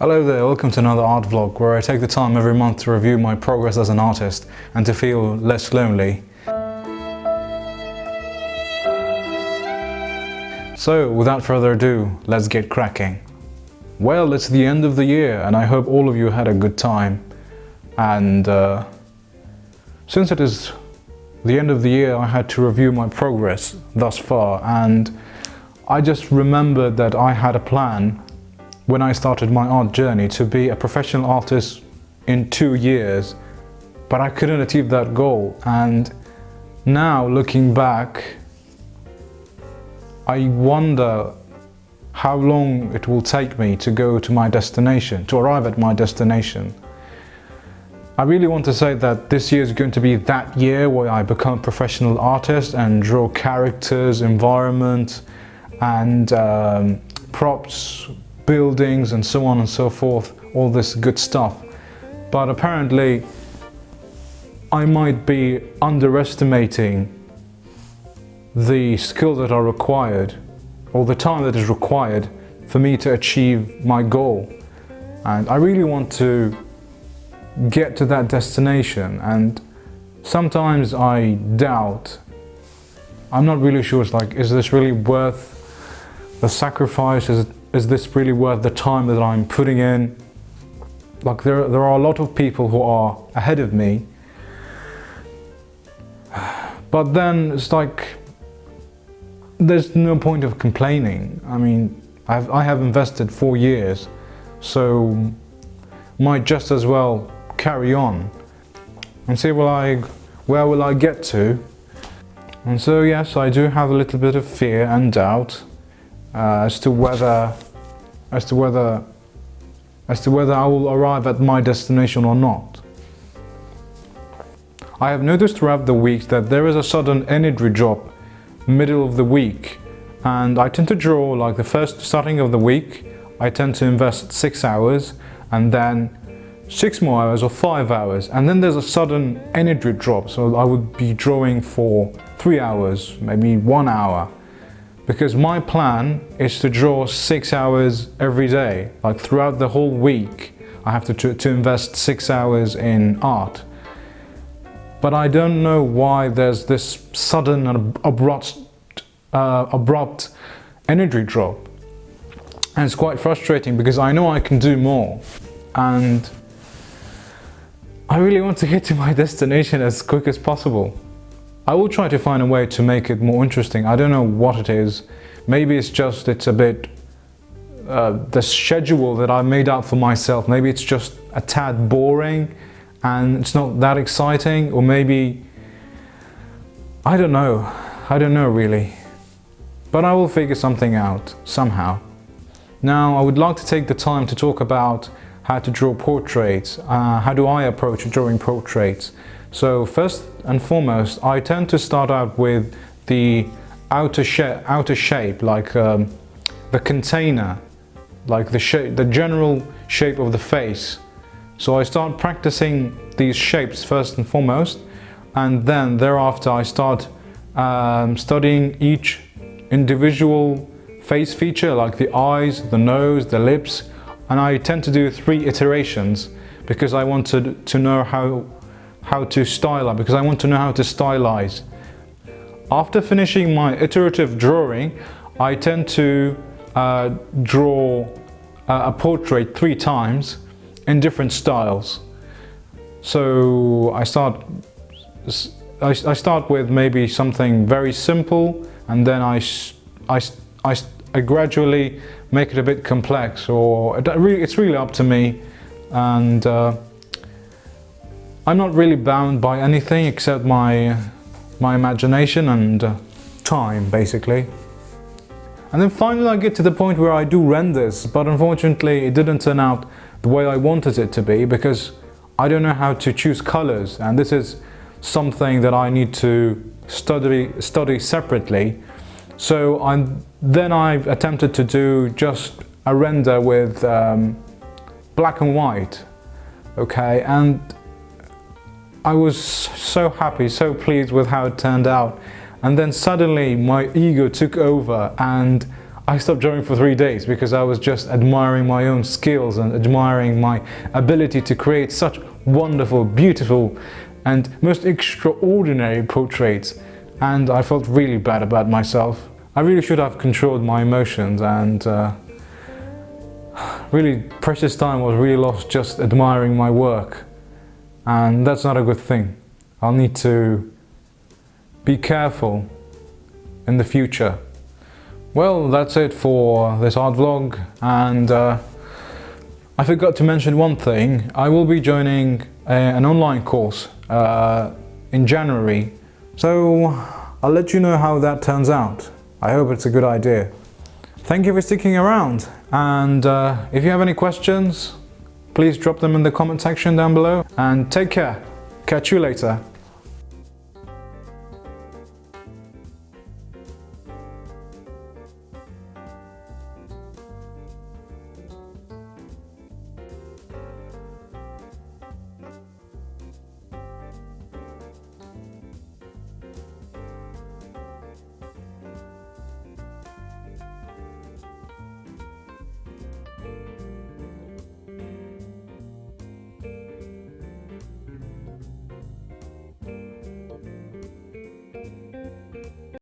Hello there, welcome to another art vlog where I take the time every month to review my progress as an artist and to feel less lonely. So without further ado, let's get cracking. Well, it's the end of the year and I hope all of you had a good time. And since it is the end of the year, I had to review my progress thus far, and I just remembered that I had a plan when I started my art journey to be a professional artist in 2 years, but I couldn't achieve that goal. And now looking back, I wonder how long it will take me to go to my destination, to arrive at my destination. I really want to say that this year is going to be that year where I become a professional artist and draw characters, environment, and props, buildings, and so on and so forth, all this good stuff. But apparently I might be underestimating the skills that are required, or the time that is required for me to achieve my goal. And I really want to get to that destination, and sometimes I doubt. I'm not really sure. It's like, is this really worth the sacrifice? Is this really worth the time that I'm putting in? Like there are a lot of people who are ahead of me, but then it's like there's no point of complaining. I mean, I have invested 4 years, so might just as well carry on and see where will I get to. And so yes, I do have a little bit of fear and doubt as to whether I will arrive at my destination or not. I have noticed throughout the week that there is a sudden energy drop middle of the week, and I tend to draw like the first starting of the week. I tend to invest 6 hours and then 6 more hours or 5 hours, and then there's a sudden energy drop, so I would be drawing for 3 hours, maybe 1 hour, because my plan is to draw 6 hours every day. Like throughout the whole week I have to invest 6 hours in art. But I don't know why there's this sudden and abrupt energy drop, and it's quite frustrating because I know I can do more, and I really want to get to my destination as quick as possible. I will try to find a way to make it more interesting. I don't know what it is. Maybe it's a bit the schedule that I made up for myself. Maybe it's just a tad boring and it's not that exciting, or maybe I don't know really, but I will figure something out somehow. Now I would like to take the time to talk about how to draw portraits. How do I approach drawing portraits? So first and foremost, I tend to start out with the outer shape, like the container, like the general shape of the face. So I start practicing these shapes first and foremost, and then thereafter I start studying each individual face feature, like the eyes, the nose, the lips, and I tend to do 3 iterations because I wanted to know how to stylize, because I want to know how to stylize. After finishing my iterative drawing, I tend to draw a portrait 3 times in different styles. So I start with maybe something very simple, and then I gradually make it a bit complex, or it's really up to me, and I'm not really bound by anything except my imagination and time, basically. And then finally I get to the point where I do renders, but unfortunately it didn't turn out the way I wanted it to be because I don't know how to choose colors, and this is something that I need to study separately. So I've attempted to do just a render with black and white, okay, and I was so happy, so pleased with how it turned out. And then suddenly my ego took over and I stopped drawing for 3 days because I was just admiring my own skills and admiring my ability to create such wonderful, beautiful and most extraordinary portraits, and I felt really bad about myself. I really should have controlled my emotions, and really precious time was really lost just admiring my work, and that's not a good thing. I'll need to be careful in the future. Well, that's it for this art vlog, and I forgot to mention one thing. I will be joining an online course in January, so I'll let you know how that turns out. I hope it's a good idea. Thank you for sticking around, and if you have any questions, please drop them in the comment section down below, and take care. Catch you later.